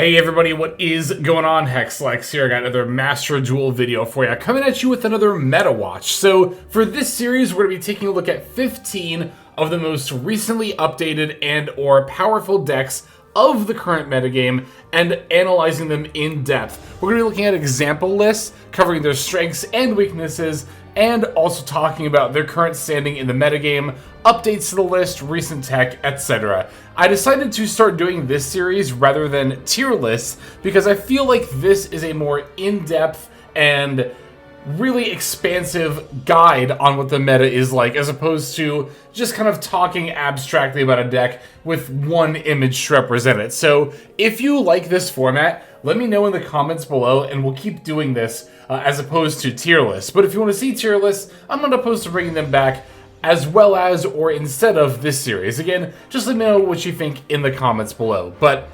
Hey everybody, what is going on? Hexlex here. I got another Master Duel video for you, coming at you with another meta watch. So for this series, we're going to be taking a look at 15 of the most recently updated and or powerful decks of the current metagame and analyzing them in depth. We're going to be looking at example lists, covering their strengths and weaknesses, and also talking about their current standing in the metagame, updates to the list, recent tech, etc. I decided to start doing this series rather than tier lists because I feel like this is a more in-depth and really expansive guide on what the meta is like, as opposed to just kind of talking abstractly about a deck with one image to represent it. So if you like this format, let me know in the comments below and we'll keep doing this as opposed to tier lists. But if you want to see tier lists, I'm not opposed to bringing them back as well as or instead of this series. Again, just let me know what you think in the comments below. But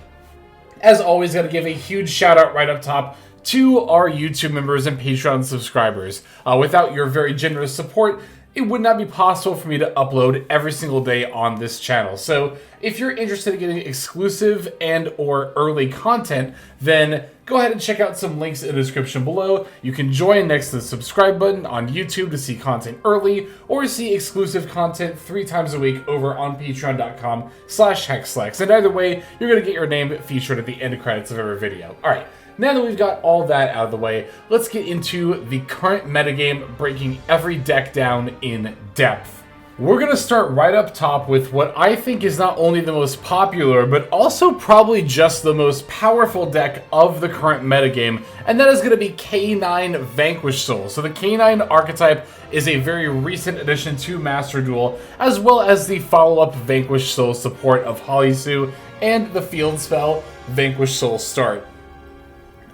as always, gotta give a huge shout out right up top to our YouTube members and Patreon subscribers. Without your very generous support, it would not be possible for me to upload every single day on this channel. So if you're interested in getting exclusive and or early content, then go ahead and check out some links in the description below. You can join next to the subscribe button on YouTube to see content early, or see exclusive content 3 times a week over on patreon.com/hexlex. And either way, you're gonna get your name featured at the end credits of every video. All right. Now that we've got all that out of the way, let's get into the current metagame, breaking every deck down in depth. We're going to start right up top with what I think is not only the most popular, but also probably just the most powerful deck of the current metagame, and that is going to be K9 Vanquish Soul. So the K9 archetype is a very recent addition to Master Duel, as well as the follow-up Vanquish Soul support of Halisu and the field spell Vanquish Soul Start.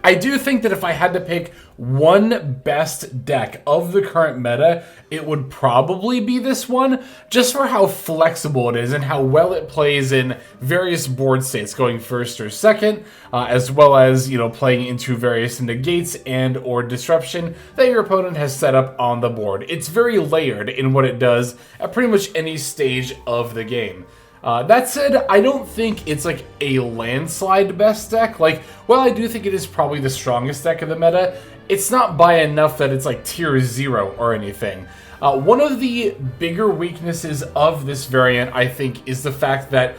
I do think that if I had to pick one best deck of the current meta, it would probably be this one, just for how flexible it is and how well it plays in various board states, going first or second, as well as, you know, playing into various negates and or disruption that your opponent has set up on the board. It's very layered in what it does at pretty much any stage of the game. That said, I don't think it's like a landslide best deck. Like, while I do think it is probably the strongest deck of the meta, it's not by enough that it's like tier 0 or anything. One of the bigger weaknesses of this variant, I think, is the fact that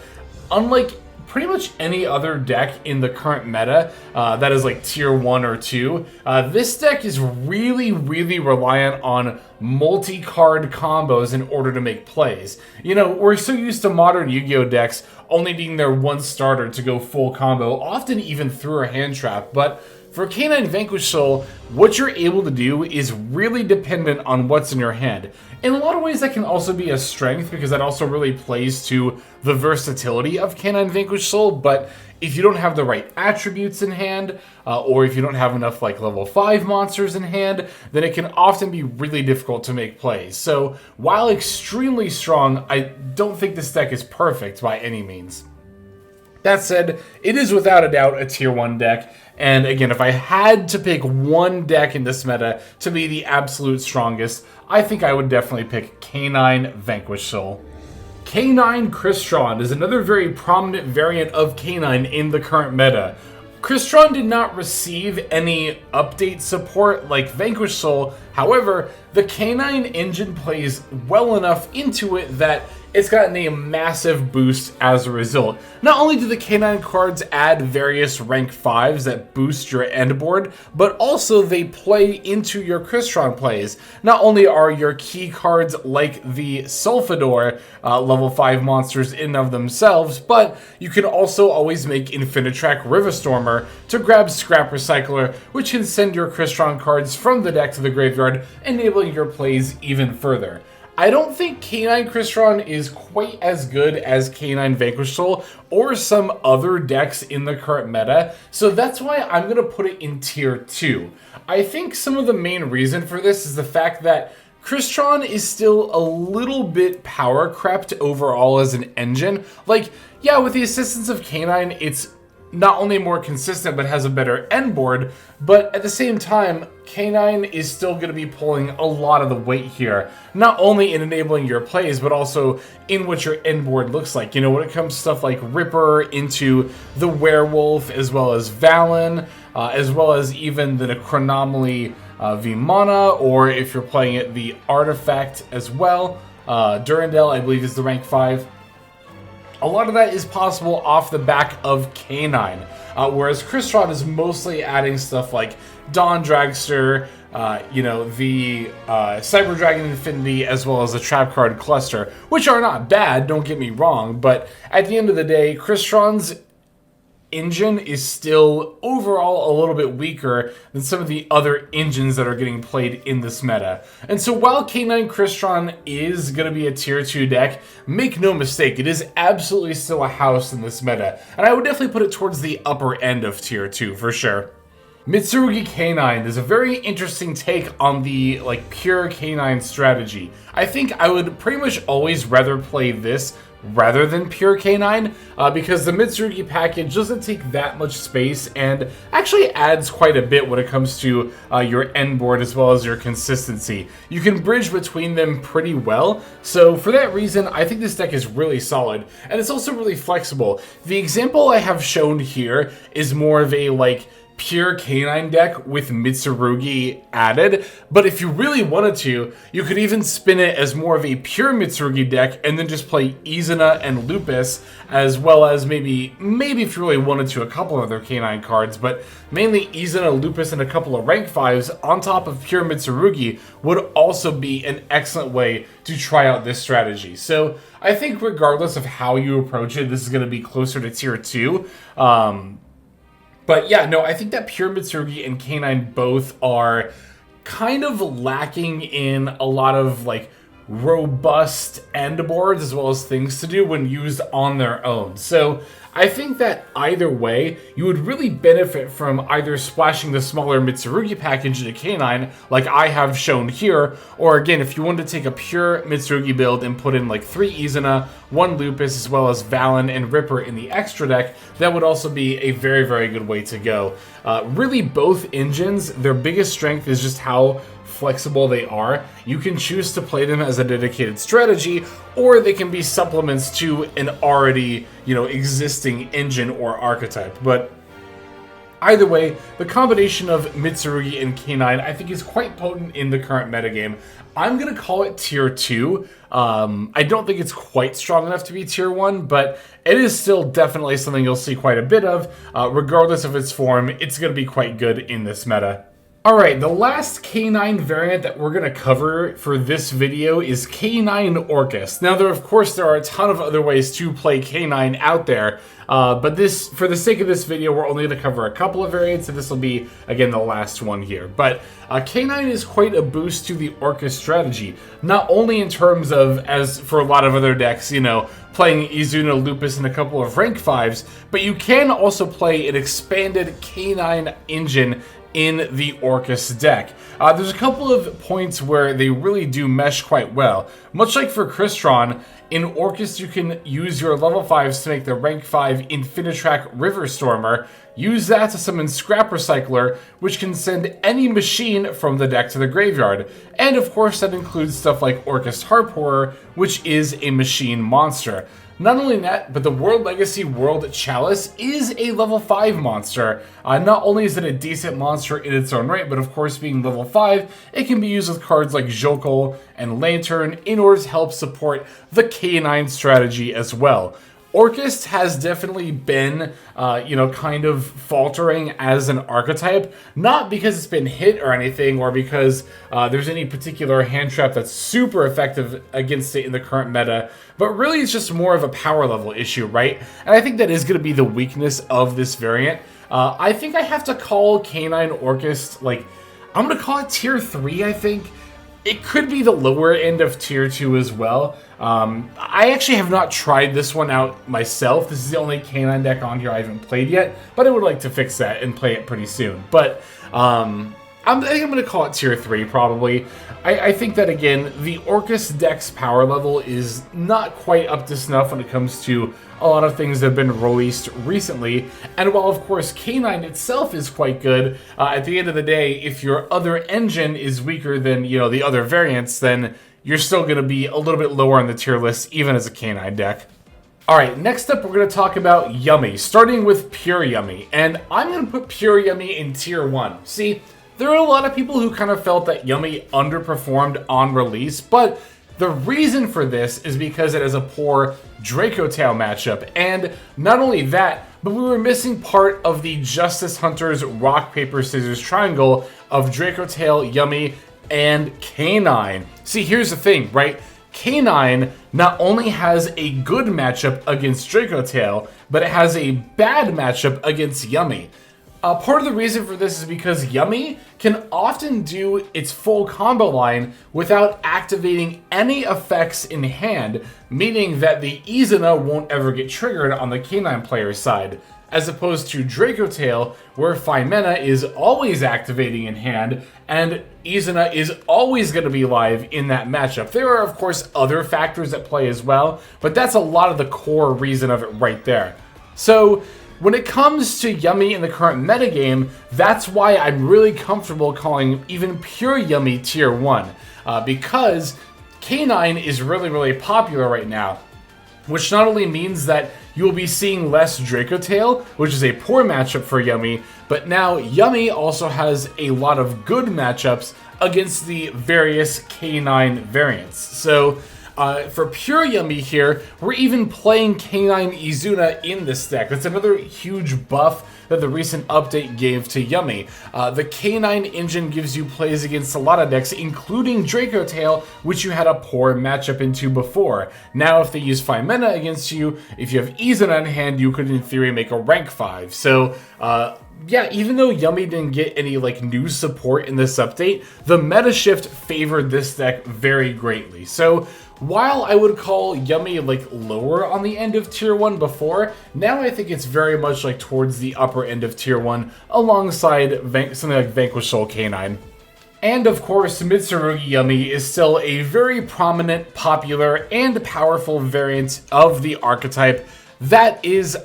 unlike pretty much any other deck in the current meta that is like tier 1 or 2, this deck is really reliant on multi-card combos in order to make plays. You know, we're so used to modern Yu-Gi-Oh decks only needing their one starter to go full combo, often even through a hand trap, but for K9 Vanquish Soul, what you're able to do is really dependent on what's in your hand. In a lot of ways, that can also be a strength because that also really plays to the versatility of K9 Vanquish Soul, but if you don't have the right attributes in hand, or if you don't have enough like level 5 monsters in hand, then it can often be really difficult to make plays. So while extremely strong, I don't think this deck is perfect by any means. That said, it is without a doubt a tier 1 deck, and again, if I had to pick one deck in this meta to be the absolute strongest, I think I would definitely pick K9 Vanquish Soul. K9 Crystron is another very prominent variant of K9 in the current meta. Crystron did not receive any update support like Vanquish Soul, however, the K9 engine plays well enough into it that it's gotten a massive boost as a result. Not only do the K9 cards add various rank 5s that boost your end board, but also they play into your Crystron plays. Not only are your key cards like the Sulfador level 5 monsters in and of themselves, but you can also always make Infinitrack Riverstormer to grab Scrap Recycler, which can send your Crystron cards from the deck to the graveyard, enabling your plays even further. I don't think K9 Crystron is quite as good as K9 Vanquish Soul or some other decks in the current meta, so that's why I'm going to put it in tier 2. I think some of the main reason for this is the fact that Crystron is still a little bit power crept overall as an engine. Like, yeah, with the assistance of K9, it's not only more consistent, but has a better end board. But at the same time, K9 is still going to be pulling a lot of the weight here. Not only in enabling your plays, but also in what your end board looks like. You know, when it comes to stuff like Ripper into the Werewolf, as well as Valen, as well as even the Necronomaly V-Mana, or if you're playing it, the Artifact as well. Durandal, I believe, is the rank 5. A lot of that is possible off the back of K9, whereas Crystron is mostly adding stuff like Dawn Dragster, you know, the Cyber Dragon Infinity, as well as the Trap Card Cluster, which are not bad, don't get me wrong, but at the end of the day, Crystron's engine is still overall a little bit weaker than some of the other engines that are getting played in this meta. And so while K9 Crystron is going to be a tier 2 deck, make no mistake, it is absolutely still a house in this meta. And I would definitely put it towards the upper end of tier 2 for sure. Mitsurugi K9 is a very interesting take on the pure K9 strategy. I think I would pretty much always rather play this rather than pure K9 because the Mitsurugi package doesn't take that much space and actually adds quite a bit when it comes to your end board as well as your consistency. You can bridge between them pretty well, so for that reason I think this deck is really solid, and it's also really flexible. The example I have shown here is more of a pure K9 deck with Mitsurugi added, but if you really wanted to, you could even spin it as more of a pure Mitsurugi deck and then just play Izuna and Lupus, as well as maybe if you really wanted to, a couple of other K9 cards, but mainly Izuna, Lupus, and a couple of rank 5s on top of pure Mitsurugi would also be an excellent way to try out this strategy. So I think regardless of how you approach it, this is going to be closer to tier 2. But yeah, no, I think that pure Mitsurugi and K9 both are kind of lacking in a lot of robust end boards as well as things to do when used on their own. So I think that either way, you would really benefit from either splashing the smaller Mitsurugi package into K9, like I have shown here, or again, if you wanted to take a pure Mitsurugi build and put in 3 Izuna, 1 Lupus, as well as Valen and Ripper in the extra deck, that would also be a very, very good way to go. Really, both engines, their biggest strength is just how flexible they are. You can choose to play them as a dedicated strategy, or they can be supplements to an already, existing engine or archetype. But either way, the combination of Mitsurugi and K9 I think is quite potent in the current metagame. I'm going to call it tier 2. I don't think it's quite strong enough to be tier 1, but it is still definitely something you'll see quite a bit of. Regardless of its form, it's going to be quite good in this meta. Alright, the last K9 variant that we're going to cover for this video is K9 Orcust. Now, there are a ton of other ways to play K9 out there, but for the sake of this video, we're only going to cover a couple of variants, and this will be, again, the last one here. But K9 is quite a boost to the Orcust strategy, not only in terms of, as for a lot of other decks, playing Izuna, Lupus, and a couple of rank 5s, but you can also play an expanded K9 engine in the Orcust deck. There's a couple of points where they really do mesh quite well. Much like for Crystron, in Orcust you can use your level 5s to make the rank 5 Infinitrack River Stormer, use that to summon Scrap Recycler, which can send any machine from the deck to the graveyard. And of course that includes stuff like Orcust Harporer, which is a machine monster. Not only that, but the World Legacy World Chalice is a level 5 monster. Not only is it a decent monster in its own right, but of course being level 5, it can be used with cards like Jokel and Lantern in order to help support the K9 strategy as well. Orcust has definitely been, kind of faltering as an archetype, not because it's been hit or anything, or because there's any particular hand trap that's super effective against it in the current meta, but really it's just more of a power level issue, right? And I think that is going to be the weakness of this variant. I think I have to call K9 Orcust, I'm going to call it tier 3, I think. It could be the lower end of tier 2 as well. I actually have not tried this one out myself. This is the only K9 deck on here I haven't played yet, but I would like to fix that and play it pretty soon. But I think I'm going to call it tier 3 probably. I think that again, the Orcust deck's power level is not quite up to snuff when it comes to a lot of things that have been released recently. And while of course K9 itself is quite good, at the end of the day, if your other engine is weaker than, you know, the other variants, then you're still going to be a little bit lower on the tier list, even as a K9 deck. Alright, next up we're going to talk about Yummy, starting with Pure Yummy. And I'm going to put Pure Yummy in tier 1. See, there are a lot of people who kind of felt that Yummy underperformed on release, but the reason for this is because it has a poor Draco Tail matchup. And not only that, but we were missing part of the Justice Hunters rock, paper, scissors triangle of Draco Tail, Yummy, and K9. See, here's the thing, right? K9 not only has a good matchup against Draco Tail, but it has a bad matchup against Yummy. Part of the reason for this is because Yummy can often do its full combo line without activating any effects in hand, meaning that the Izuna won't ever get triggered on the K9 player's side, as opposed to Draco Tail, where Phimena is always activating in hand, and Izuna is always going to be live in that matchup. There are, of course, other factors at play as well, but that's a lot of the core reason of it right there. So, when it comes to Yummy in the current metagame, that's why I'm really comfortable calling even Pure Yummy tier 1, because K9 is really, really popular right now, which not only means that you will be seeing less Draco Tail, which is a poor matchup for Yummy, but now Yummy also has a lot of good matchups against the various K9 variants. So, for Pure Yummy here, we're even playing K9 Izuna in this deck. That's another huge buff that the recent update gave to Yummy. The K9 engine gives you plays against a lot of decks, including Draco Tail, which you had a poor matchup into before. Now, if they use Phimena against you, if you have Izuna in hand, you could in theory make a rank 5. So, yeah, even though Yummy didn't get any like new support in this update, the meta shift favored this deck very greatly. So, while I would call Yummy like lower on the end of tier 1 before, now I think it's very much like towards the upper end of tier 1 alongside something like Vanquish Soul K9. And of course, Mitsurugi Yummy is still a very prominent, popular, and powerful variant of the archetype that is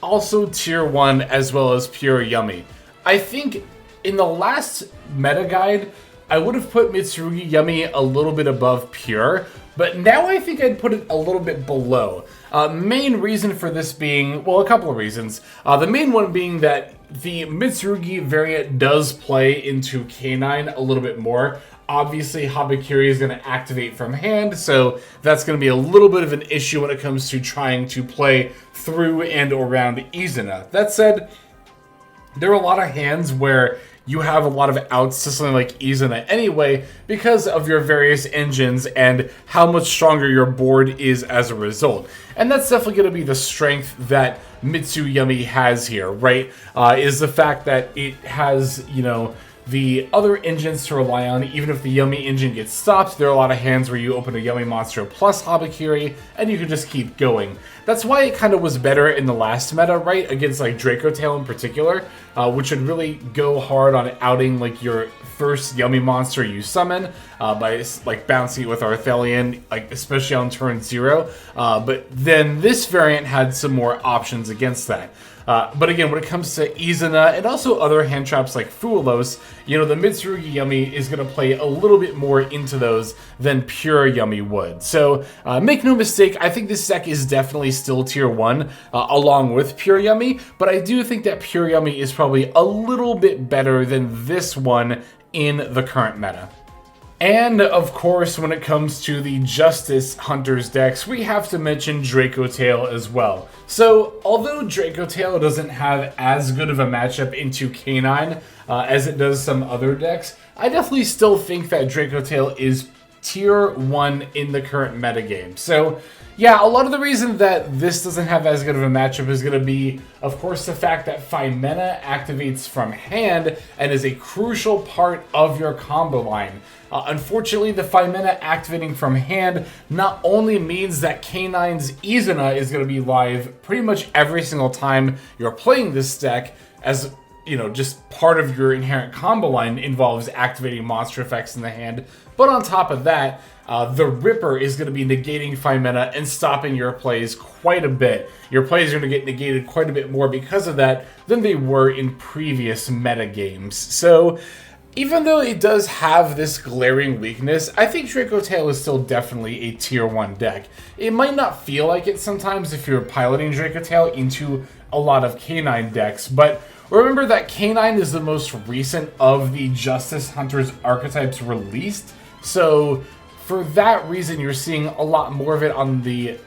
also tier 1 as well as Pure Yummy. I think in the last meta guide, I would have put Mitsurugi Yummy a little bit above Pure, but now I think I'd put it a little bit below. Main reason for this being, well, a couple of reasons. The main one being that the Mitsurugi variant does play into K9 a little bit more. Obviously, Habakiri is going to activate from hand, so that's going to be a little bit of an issue when it comes to trying to play through and around Izuna. That said, there are a lot of hands where you have a lot of outs to something like Izuna anyway because of your various engines and how much stronger your board is as a result. And that's definitely going to be the strength that Mitsu Yummy has here, right? Is the fact that it has, you know, the other engines to rely on. Even if the Yummy engine gets stopped, there are a lot of hands where you open a Yummy monster plus Habakiri, and you can just keep going. That's why it kind of was better in the last meta, right? Against like Draco Tail in particular, which would really go hard on outing like your first Yummy monster you summon by like bouncing it with Arthelion, like especially on turn 0. But then this variant had some more options against that. But again, when it comes to Izuna and also other hand traps like Fuelos, you know, the Mitsurugi Yummy is going to play a little bit more into those than Pure Yummy would. So make no mistake, I think this deck is definitely still tier 1 along with Pure Yummy, but I do think that Pure Yummy is probably a little bit better than this one in the current meta. And of course, when it comes to the Justice Hunters decks, we have to mention Draco Tail as well. So, although Draco Tail doesn't have as good of a matchup into K9 as it does some other decks, I definitely still think that Draco Tail is tier 1 in the current metagame. So, yeah, a lot of the reason that this doesn't have as good of a matchup is going to be, of course, the fact that Phimena activates from hand and is a crucial part of your combo line. Unfortunately, the Phimena activating from hand not only means that K9's Izuna is going to be live pretty much every single time you're playing this deck, as just part of your inherent combo line involves activating monster effects in the hand. But on top of that, the Ripper is going to be negating 5 mana and stopping your plays quite a bit. Your plays are going to get negated quite a bit more because of that than they were in previous meta games. So even though it does have this glaring weakness, I think Draco Tail is still definitely a tier 1 deck. It might not feel like it sometimes if you're piloting Draco Tail into a lot of K9 decks, but remember that K9 is the most recent of the Justice Hunters archetypes released, so for that reason you're seeing a lot more of it on the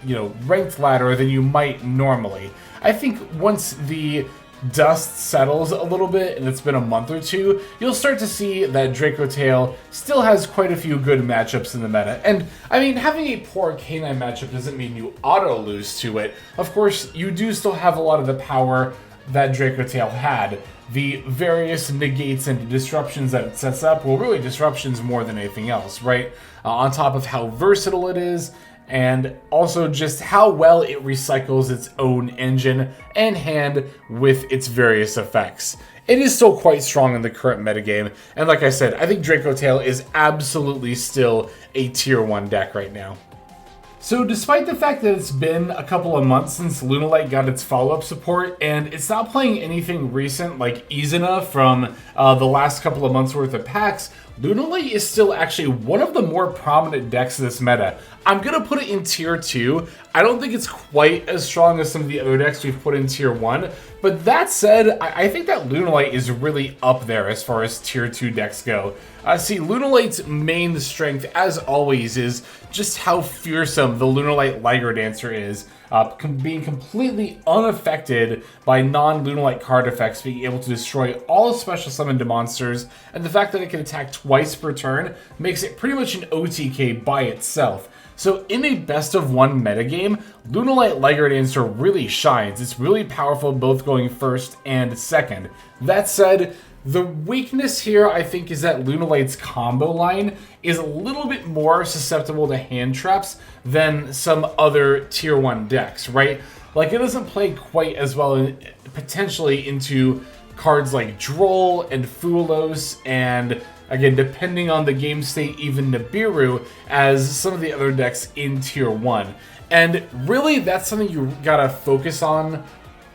ranked ladder than you might normally. I think once the dust settles a little bit and it's been a month or two, you'll start to see that Draco Tail still has quite a few good matchups in the meta. And I mean, having a poor K9 matchup doesn't mean you auto lose to it. Of course, you do still have a lot of the power that Draco Tail had. The various negates and disruptions that it sets up, well, really disruptions more than anything else, right? On top of how versatile it is, and also just how well it recycles its own engine and hand with its various effects. It is still quite strong in the current metagame, and like I said, I think Draco Tail is absolutely still a tier 1 deck right now. So despite the fact that it's been a couple of months since Lunalite got its follow-up support, and it's not playing anything recent like Izuna from the last couple of months worth of packs, Lunalite is still actually one of the more prominent decks of this meta. I'm going to put it in tier 2. I don't think it's quite as strong as some of the other decks we've put in tier 1, but that said, I think that Lunalite is really up there as far as tier 2 decks go. See, Lunalite's main strength, as always, is just how fearsome the Lunalite Liger Dancer is, being completely unaffected by non-Lunalite card effects, being able to destroy all special summoned monsters, and the fact that it can attack twice per turn makes it pretty much an OTK by itself. So in a best of 1 metagame, Lunalite Liger Dancer really shines. It's really powerful both going first and second. That said, the weakness here, I think, is that Lunalite's combo line is a little bit more susceptible to hand traps than some other tier 1 decks, right? Like, it doesn't play quite as well potentially into cards like Droll and Fulos and, again, depending on the game state, even Nibiru, as some of the other decks in tier 1. And really, that's something you gotta focus on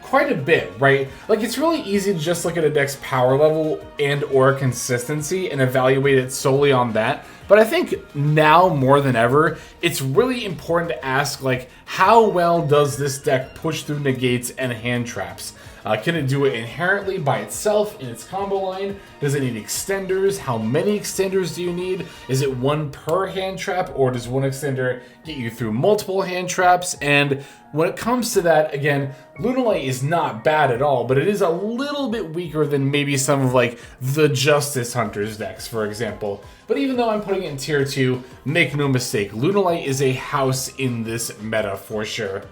quite a bit, right? Like, it's really easy to just look at a deck's power level and or consistency and evaluate it solely on that. But I think now more than ever, it's really important to ask, like, how well does this deck push through negates and hand traps? Can it do it inherently by itself in its combo line? Does it need extenders? How many extenders do you need? Is it one per hand trap, or does one extender get you through multiple hand traps? And when it comes to that, again, Lunalite is not bad at all, but it is a little bit weaker than maybe some of like the Justice Hunters decks, for example. But even though I'm putting it in tier 2, make no mistake, Lunalite is a house in this meta for sure.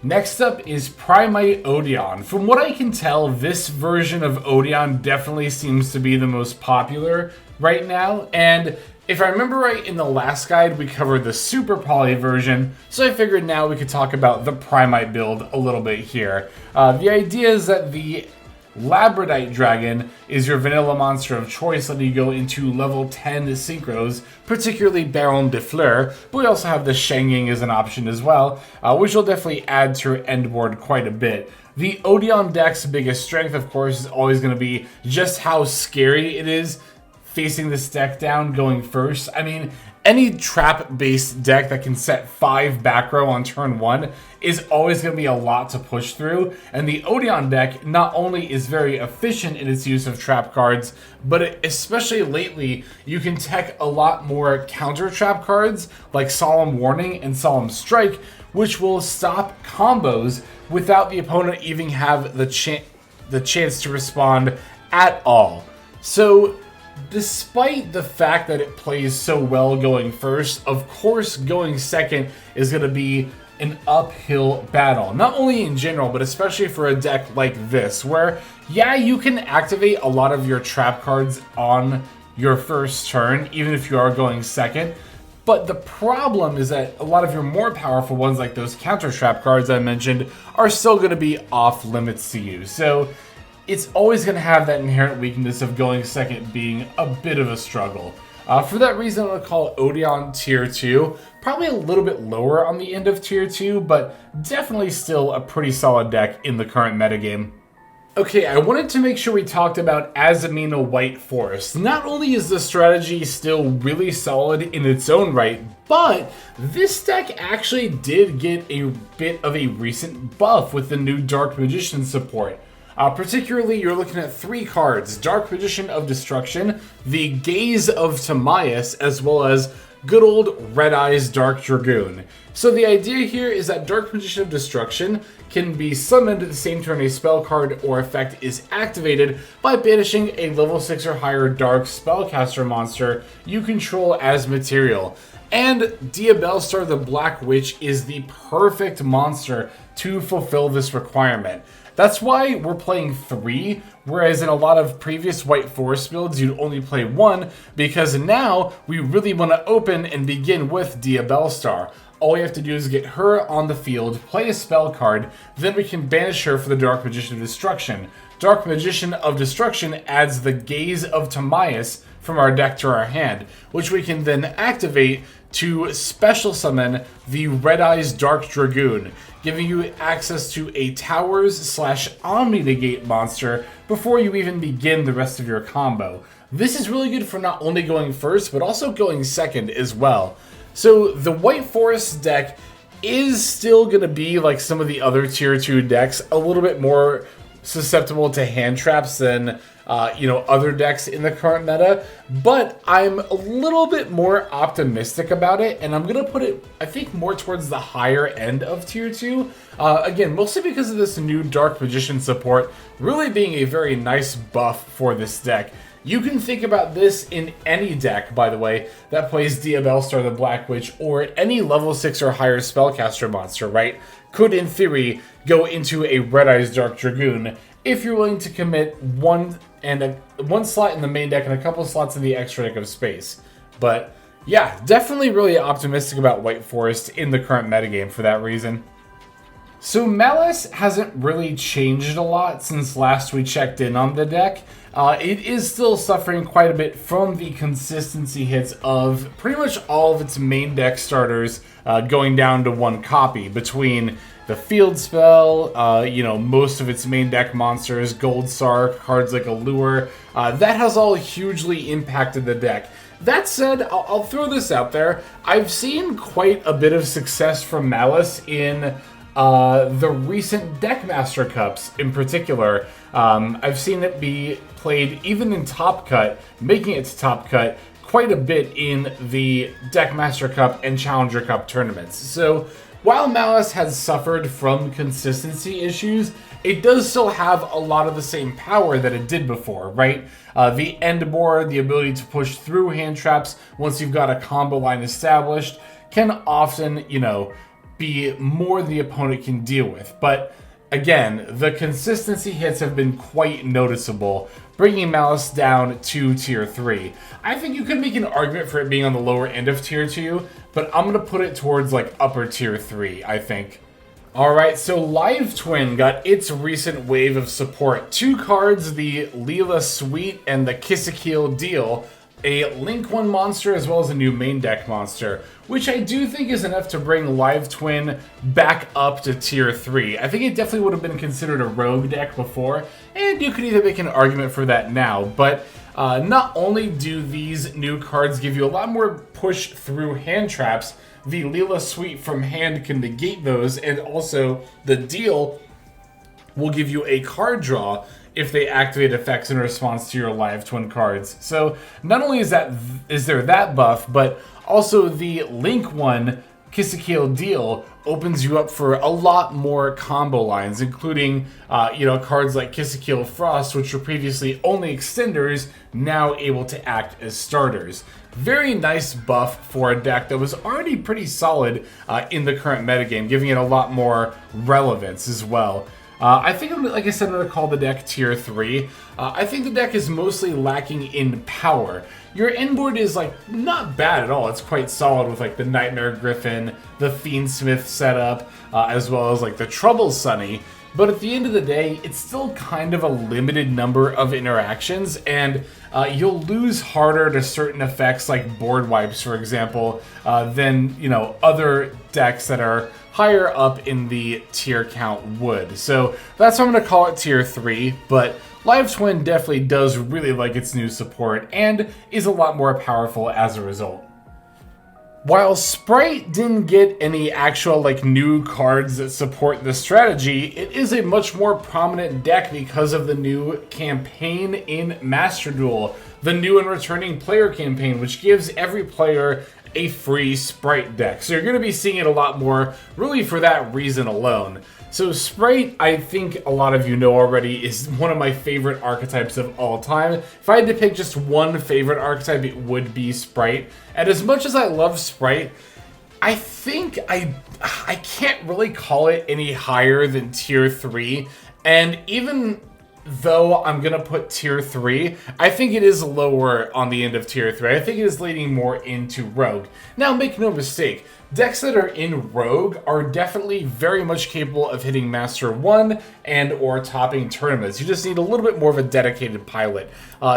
Next up is Primite Odion. From what I can tell, this version of Odion definitely seems to be the most popular right now, and if I remember right, in the last guide we covered the Super Poly version, so I figured now we could talk about the Primite build a little bit here. The idea is that the Labradite Dragon is your vanilla monster of choice, letting you go into level 10 synchros, particularly Baron de Fleur, but we also have the Shanging as an option as well, which will definitely add to your end board quite a bit. The Odion deck's biggest strength, of course, is always going to be just how scary it is facing this deck down going first. I mean, any trap-based deck that can set 5 back row on turn 1 is always going to be a lot to push through, and the Odion deck not only is very efficient in its use of trap cards, but especially lately, you can tech a lot more counter trap cards like Solemn Warning and Solemn Strike, which will stop combos without the opponent even have the chance to respond at all. So despite the fact that it plays so well going first, of course going second is going to be an uphill battle. Not only in general, but especially for a deck like this, where, yeah, you can activate a lot of your trap cards on your first turn, even if you are going second. But the problem is that a lot of your more powerful ones, like those counter trap cards I mentioned, are still going to be off limits to you. So it's always going to have that inherent weakness of going second being a bit of a struggle. For that reason, I'm going to call Odion Tier 2. Probably a little bit lower on the end of Tier 2, but definitely still a pretty solid deck in the current metagame. Okay, I wanted to make sure we talked about Azumina White Forest. Not only is the strategy still really solid in its own right, but this deck actually did get a bit of a recent buff with the new Dark Magician support. Particularly, you're looking at 3 cards: Dark Magician of Destruction, the Gaze of Timaeus, as well as good old Red Eyes Dark Dragoon. So the idea here is that Dark Magician of Destruction can be summoned at the same turn a spell card or effect is activated by banishing a level 6 or higher Dark Spellcaster monster you control as material. And Diabellstar the Black Witch is the perfect monster to fulfill this requirement. That's why we're playing 3, whereas in a lot of previous White Forest builds, you'd only play 1, because now we really want to open and begin with Diabellstar. All we have to do is get her on the field, play a spell card, then we can banish her for the Dark Magician of Destruction. Dark Magician of Destruction adds the Gaze of Timaeus from our deck to our hand, which we can then activate to special summon the Red Eyes Dark Dragoon, giving you access to a Towers/Omni-Negate monster before you even begin the rest of your combo. This is really good for not only going first, but also going second as well. So the White Forest deck is still going to be, like some of the other Tier 2 decks, a little bit more susceptible to hand traps than other decks in the current meta, but I'm a little bit more optimistic about it, and I'm going to put it, I think, more towards the higher end of Tier 2. Again, mostly because of this new Dark Magician support really being a very nice buff for this deck. You can think about this in any deck, by the way, that plays Diabellstar the Black Witch or any level 6 or higher spellcaster monster, right? Could, in theory, go into a Red Eyes Dark Dragoon if you're willing to commit one slot in the main deck and a couple slots in the extra deck of space. But yeah, definitely really optimistic about White Forest in the current metagame for that reason. So Maliss hasn't really changed a lot since last we checked in on the deck. It is still suffering quite a bit from the consistency hits of pretty much all of its main deck starters going down to 1 copy, between the field spell, most of its main deck monsters, Gold Sark, cards like Allure. That has all hugely impacted the deck. That said, I'll throw this out there. I've seen quite a bit of success from Maliss in the recent Deckmaster Cups in particular. I've seen it be played even in Top Cut, making it to Top Cut quite a bit in the Deckmaster Cup and Challenger Cup tournaments. So while Maliss has suffered from consistency issues, it does still have a lot of the same power that it did before, right? The end board, the ability to push through hand traps once you've got a combo line established, can often, be more than the opponent can deal with. But again, the consistency hits have been quite noticeable, bringing Maliss down to Tier 3. I think you could make an argument for it being on the lower end of Tier 2, but I'm going to put it towards like upper Tier 3, I think. Alright, so Live Twin got its recent wave of support. 2 cards, the Leela Sweet and the Kissekeel Deal, a Link 1 monster as well as a new main deck monster, which I do think is enough to bring Live Twin back up to Tier 3. I think it definitely would have been considered a rogue deck before, and you could even make an argument for that now, but not only do these new cards give you a lot more push through hand traps, the Leela Sweet from hand can negate those, and also the Deal will give you a card draw if they activate effects in response to your Live Twin cards. So not only is there that buff, but also the Link 1 Kissekeel Deal opens you up for a lot more combo lines, including cards like Kissekeel Frost, which were previously only extenders, now able to act as starters. Very nice buff for a deck that was already pretty solid in the current metagame, giving it a lot more relevance as well. I think, like I said, I'm going to call the deck Tier 3. I think the deck is mostly lacking in power. Your inboard is, not bad at all. It's quite solid with, the Nightmare Griffin, the Fiendsmith setup, as well as, the Trouble Sunny. but at the end of the day, it's still kind of a limited number of interactions, and you'll lose harder to certain effects like board wipes, for example, than, you know, other decks that are higher up in the tier count would. So that's why I'm going to call it tier 3, but Live Twin definitely does really like its new support and is a lot more powerful as a result. While Spright didn't get any actual like new cards that support the strategy, it is a much more prominent deck because of the new campaign in Master Duel, the new and returning player campaign, which gives every player a free Spright deck. So you're going to be seeing it a lot more really for that reason alone. So Spright, I think a lot of you know already, is one of my favorite archetypes of all time. If I had to pick just one favorite archetype, it would be Spright. And as much as I love Spright, I think I can't really call it any higher than tier 3. And even though I'm going to put tier 3, I think it is lower on the end of tier 3. I think it is leaning more into Rogue. Now, make no mistake, decks that are in Rogue are definitely very much capable of hitting Master 1 and or topping tournaments. You just need a little bit more of a dedicated pilot.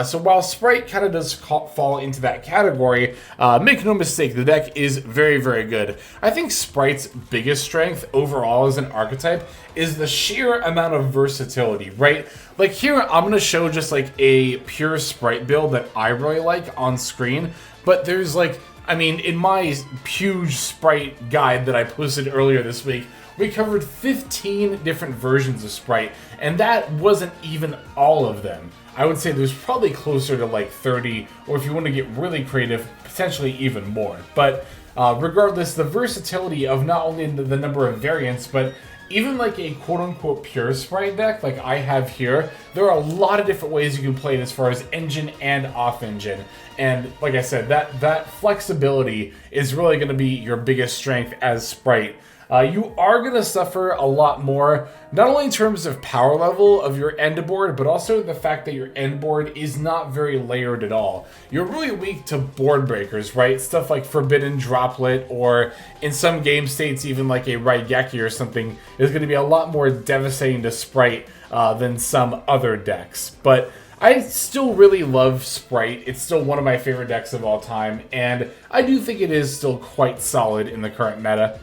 So while Spright kind of does fall into that category, make no mistake, the deck is very, very good. I think Spright's biggest strength overall as an archetype is the sheer amount of versatility, right? Like here, I'm going to show just like a pure Spright build that I really like on screen, but there's like, I mean, in my huge Spright guide that I posted earlier this week, we covered 15 different versions of Spright, and that wasn't even all of them. I would say there's probably closer to like 30, or if you want to get really creative, potentially even more. But regardless, the versatility of not only the number of variants, but even like a quote-unquote pure Spright deck like I have here, there are a lot of different ways you can play it as far as engine and off-engine. And like I said, that flexibility is really going to be your biggest strength as Spright. You are going to suffer a lot more, not only in terms of power level of your end board, but also the fact that your end board is not very layered at all. You're really weak to board breakers, right? Stuff like Forbidden Droplet, or in some game states, even like a Raigeki or something, is going to be a lot more devastating to Spright than some other decks. But I still really love Spright. It's still one of my favorite decks of all time, and I do think it is still quite solid in the current meta.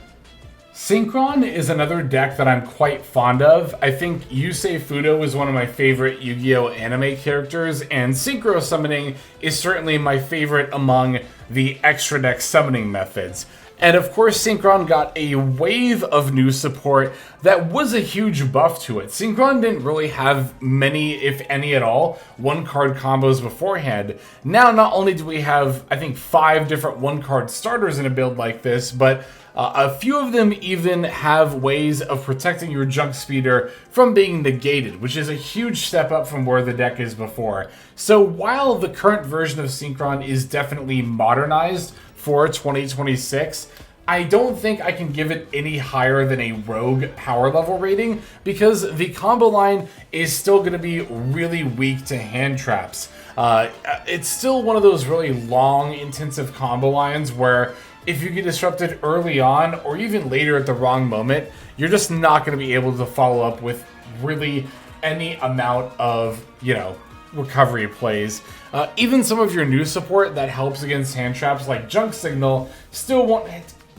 Synchron is another deck that I'm quite fond of. I think Yusei Fudo is one of my favorite Yu-Gi-Oh! Anime characters, and Synchro Summoning is certainly my favorite among the extra deck summoning methods. And of course, Synchron got a wave of new support that was a huge buff to it. Synchron didn't really have many, if any at all, one-card combos beforehand. Now, not only do we have, I think, 5 different one-card starters in a build like this, but a few of them even have ways of protecting your junk speeder from being negated, which is a huge step up from where the deck is before. So while the current version of Synchron is definitely modernized for 2026, I don't think I can give it any higher than a Rogue power level rating, because the combo line is still going to be really weak to hand traps. It's still one of those really long, intensive combo lines where if you get disrupted early on, or even later at the wrong moment, you're just not going to be able to follow up with really any amount of, you know, recovery plays. Even some of your new support that helps against hand traps like Junk Signal still won't,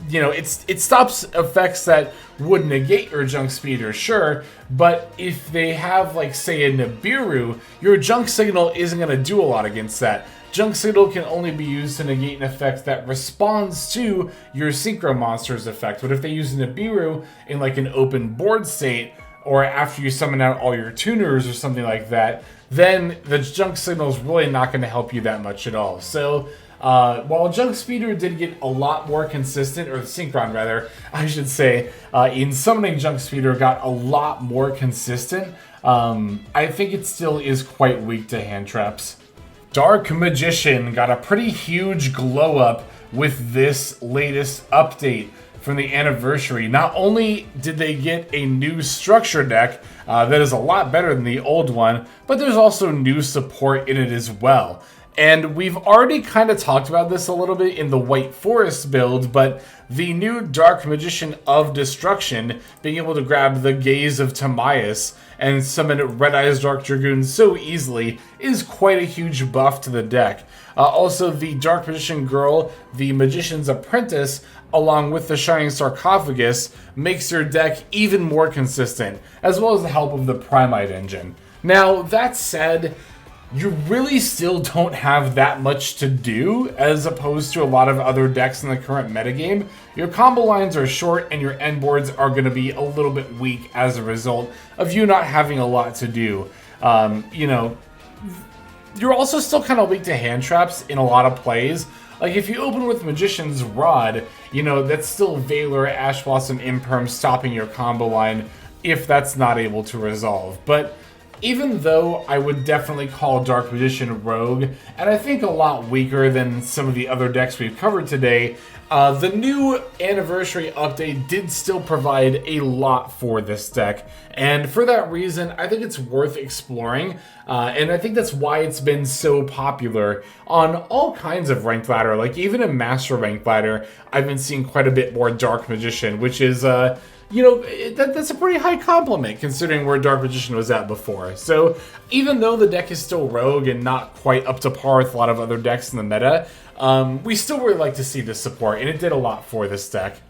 you know, it stops effects that would negate your junk speeder, sure, but if they have, like, say, a Nibiru, your Junk Signal isn't going to do a lot against that. Junk Signal can only be used to negate an effect that responds to your Synchro Monster's effect, but if they use a Nibiru in, like, an open board state, or after you summon out all your tuners or something like that, then the Junk Signal is really not going to help you that much at all. So, while Junk Speeder did get a lot more consistent, or Synchron rather, I should say, in summoning Junk Speeder got a lot more consistent, I think it still is quite weak to hand traps. Dark Magician got a pretty huge glow up with this latest update from the anniversary. Not only did they get a new structure deck that is a lot better than the old one, but there's also new support in it as well. And we've already kind of talked about this a little bit in the White Forest build, but the new Dark Magician of Destruction, being able to grab the Gaze of Timaeus and summon Red Eyes Dark Dragoon so easily, is quite a huge buff to the deck. Also, the Dark Magician Girl, the Magician's Apprentice, along with the Shining Sarcophagus, makes your deck even more consistent, as well as the help of the Primite engine. Now, that said, you really still don't have that much to do as opposed to a lot of other decks in the current metagame. Your combo lines are short and your end boards are going to be a little bit weak as a result of you not having a lot to do. You know, you're also still kind of weak to hand traps in a lot of plays. Like if you open with Magician's Rod, you know, that's still Valor, Ash Blossom, Imperm stopping your combo line if that's not able to resolve. But even though I would definitely call Dark Magician Rogue, and I think a lot weaker than some of the other decks we've covered today, the new Anniversary update did still provide a lot for this deck. And for that reason, I think it's worth exploring. And I think that's why it's been so popular on all kinds of ranked ladder. Like even in Master Ranked ladder, I've been seeing quite a bit more Dark Magician, which is you know, that's a pretty high compliment considering where Dark Magician was at before. So even though the deck is still rogue and not quite up to par with a lot of other decks in the meta, we still really like to see this support, and it did a lot for this deck.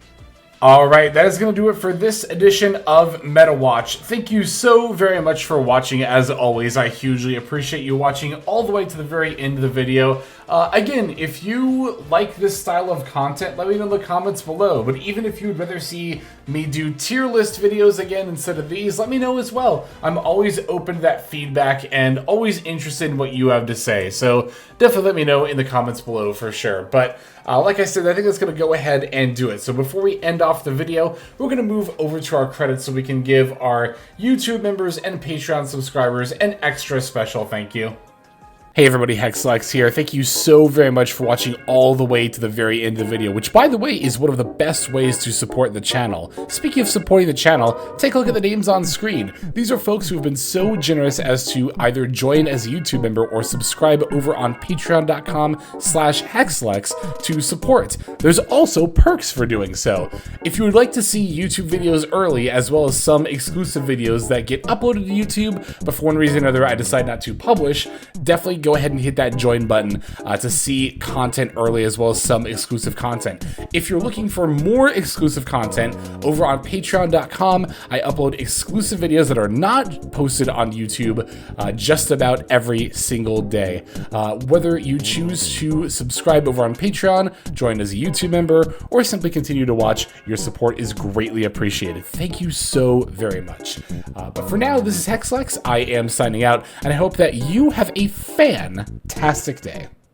Alright, that is going to do it for this edition of Meta Watch. Thank you so very much for watching. As always, I hugely appreciate you watching all the way to the very end of the video. Again, if you like this style of content, let me know in the comments below. But even if you would rather see me do tier list videos again instead of these, let me know as well. I'm always open to that feedback and always interested in what you have to say. So definitely let me know in the comments below for sure. But like I said, I think that's going to go ahead and do it. So before we end off the video, we're going to move over to our credits so we can give our YouTube members and Patreon subscribers an extra special thank you. Hey everybody, Hexlex here. Thank you so very much for watching all the way to the very end of the video, which by the way is one of the best ways to support the channel. Speaking of supporting the channel, take a look at the names on screen. These are folks who have been so generous as to either join as a YouTube member or subscribe over on patreon.com/Hexlex to support. There's also perks for doing so. If you would like to see YouTube videos early, as well as some exclusive videos that get uploaded to YouTube, but for one reason or another I decide not to publish, definitely go ahead and hit that join button to see content early as well as some exclusive content. If you're looking for more exclusive content, over on patreon.com, I upload exclusive videos that are not posted on YouTube just about every single day. Whether you choose to subscribe over on Patreon, join as a YouTube member, or simply continue to watch, your support is greatly appreciated. Thank you so very much. But for now, this is Hexlex. I am signing out, and I hope that you have a fantastic day.